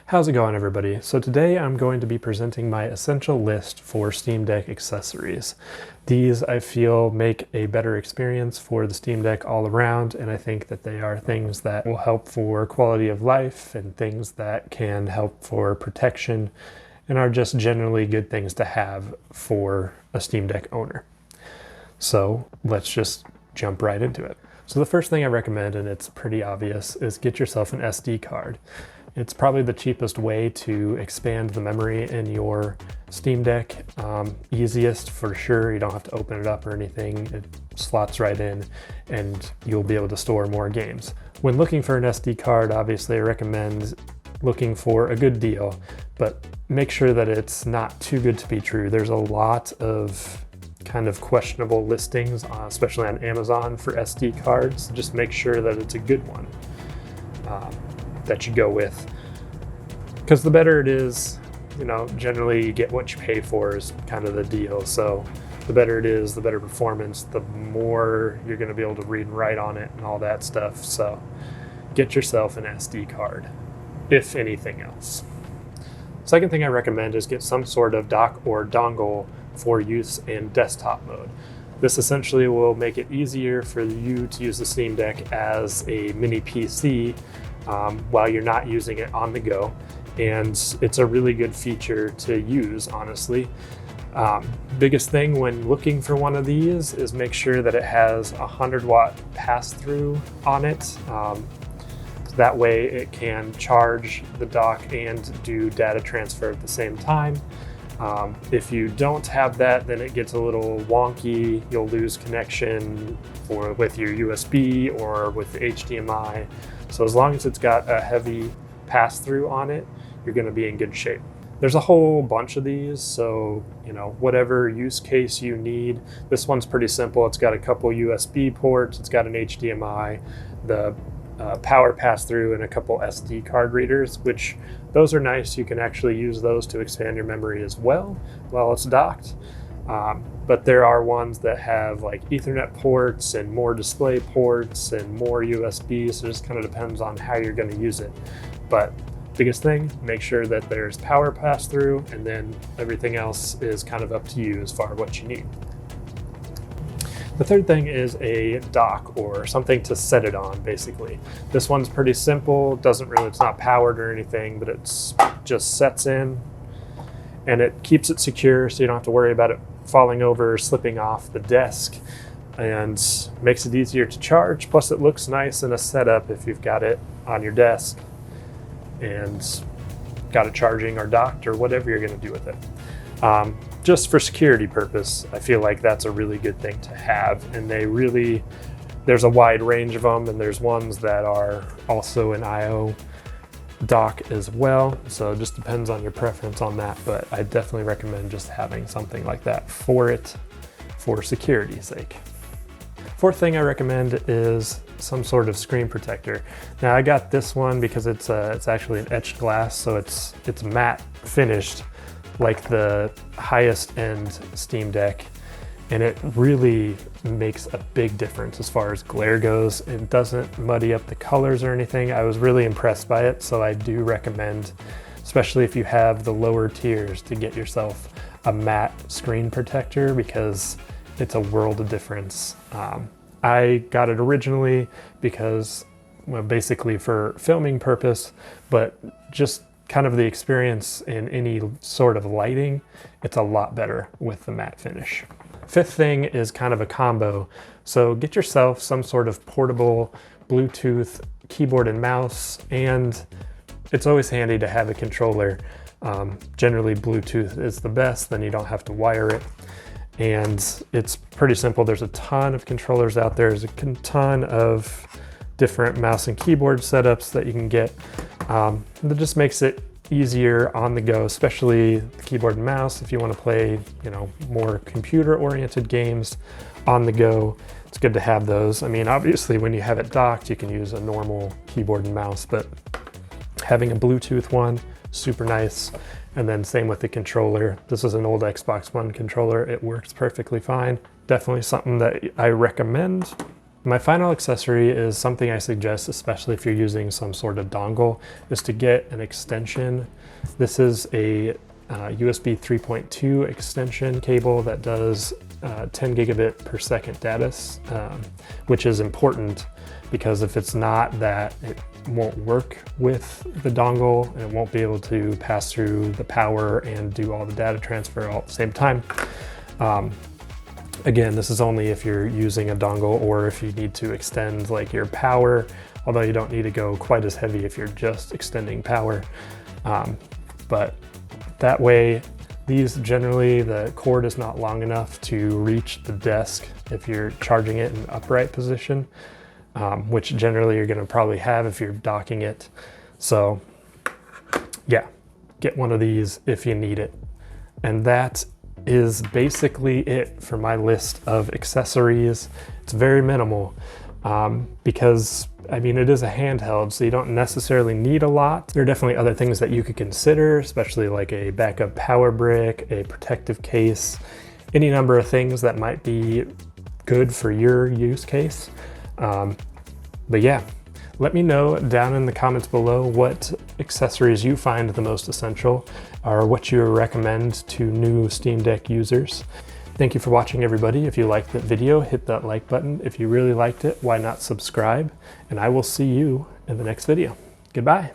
How's it going, everybody? So today I'm going to be presenting my essential list for Steam Deck accessories. These, I feel, make a better experience for the Steam Deck all around, and I think that they are things that will help for quality of life and things that can help for protection and are just generally good things to have for a Steam Deck owner. So let's just jump right into it. So the first thing I recommend, and it's pretty obvious, is get yourself an SD card. It's probably the cheapest way to expand the memory in your Steam Deck. Easiest for sure, you don't have to open it up or anything. It slots right in and you'll be able to store more games. When looking for an SD card, obviously I recommend looking for a good deal, but make sure that it's not too good to be true. There's a lot of kind of questionable listings, especially on Amazon for SD cards. Just make sure that it's a good one that you go with, because the better it is, you know, generally you get what you pay for is kind of the deal. So the better it is, the better performance, the more you're going to be able to read and write on it and all that stuff. So get yourself an SD card, if anything else. Second thing I recommend is get some sort of dock or dongle for use in desktop mode. This essentially will make it easier for you to use the Steam Deck as a mini PC while you're not using it on the go. And it's a really good feature to use, honestly. Biggest thing when looking for one of these is make sure that it has a 100-watt pass-through on it. So that way it can charge the dock and do data transfer at the same time. If you don't have that, then it gets a little wonky. You'll lose connection with your USB or with the HDMI. So as long as it's got a heavy pass-through on it, you're going to be in good shape. There's a whole bunch of these, so you know, whatever use case you need. This one's pretty simple. It's got a couple USB ports, it's got an HDMI, the power pass-through, and a couple SD card readers, which those are nice. You can actually use those to expand your memory as well while it's docked. But there are ones that have like Ethernet ports and more display ports and more USB, so it just kind of depends on how you're going to use it. But biggest thing, make sure that there's power pass-through, and then everything else is kind of up to you as far as what you need. The third thing is a dock or something to set it on, basically. This one's pretty simple, it's not powered or anything, but it's just sets in and it keeps it secure so you don't have to worry about it falling over or slipping off the desk, and makes it easier to charge. Plus it looks nice in a setup if you've got it on your desk and got it charging or docked or whatever you're going to do with it. Just for security purpose, I feel like that's a really good thing to have. And there's a wide range of them, and there's ones that are also an IO dock as well. So it just depends on your preference on that, but I definitely recommend just having something like that for security's sake. Fourth thing I recommend is some sort of screen protector. Now I got this one because it's actually an etched glass, so it's matte finished like the highest end Steam Deck, and it really makes a big difference as far as glare goes. It doesn't muddy up the colors or anything. I was really impressed by it, so I do recommend, especially if you have the lower tiers, to get yourself a matte screen protector because it's a world of difference. I got it originally because, well, basically for filming purpose, but just kind of the experience in any sort of lighting, it's a lot better with the matte finish. Fifth thing is kind of a combo. So get yourself some sort of portable Bluetooth keyboard and mouse, and it's always handy to have a controller. Generally Bluetooth is the best, then you don't have to wire it. And it's pretty simple. There's a ton of controllers out there. There's a ton of different mouse and keyboard setups that you can get. That just makes it easier on the go, especially the keyboard and mouse if you want to play, you know, more computer-oriented games on the go. It's good to have those. I mean, obviously when you have it docked, you can use a normal keyboard and mouse, but having a Bluetooth one, super nice. And then same with the controller. This is an old Xbox One controller. It works perfectly fine. Definitely something that I recommend. My final accessory is something I suggest, especially if you're using some sort of dongle, is to get an extension. This is a USB 3.2 extension cable that does 10 gigabit per second data, which is important because if it's not that, it won't work with the dongle and it won't be able to pass through the power and do all the data transfer all at the same time. Again, this is only if you're using a dongle or if you need to extend like your power, although you don't need to go quite as heavy if you're just extending power. But that way, these generally, the cord is not long enough to reach the desk if you're charging it in an upright position, which generally you're gonna probably have if you're docking it. So yeah, get one of these if you need it. And that is basically it for my list of accessories. It's very minimal because I mean, it is a handheld, so you don't necessarily need a lot. There are definitely other things that you could consider, especially like a backup power brick, a protective case, any number of things that might be good for your use case. But yeah, let me know down in the comments below what accessories you find the most essential or what you recommend to new Steam Deck users. Thank you for watching, everybody. If you liked that video, hit that like button. If you really liked it, why not subscribe? And I will see you in the next video. Goodbye.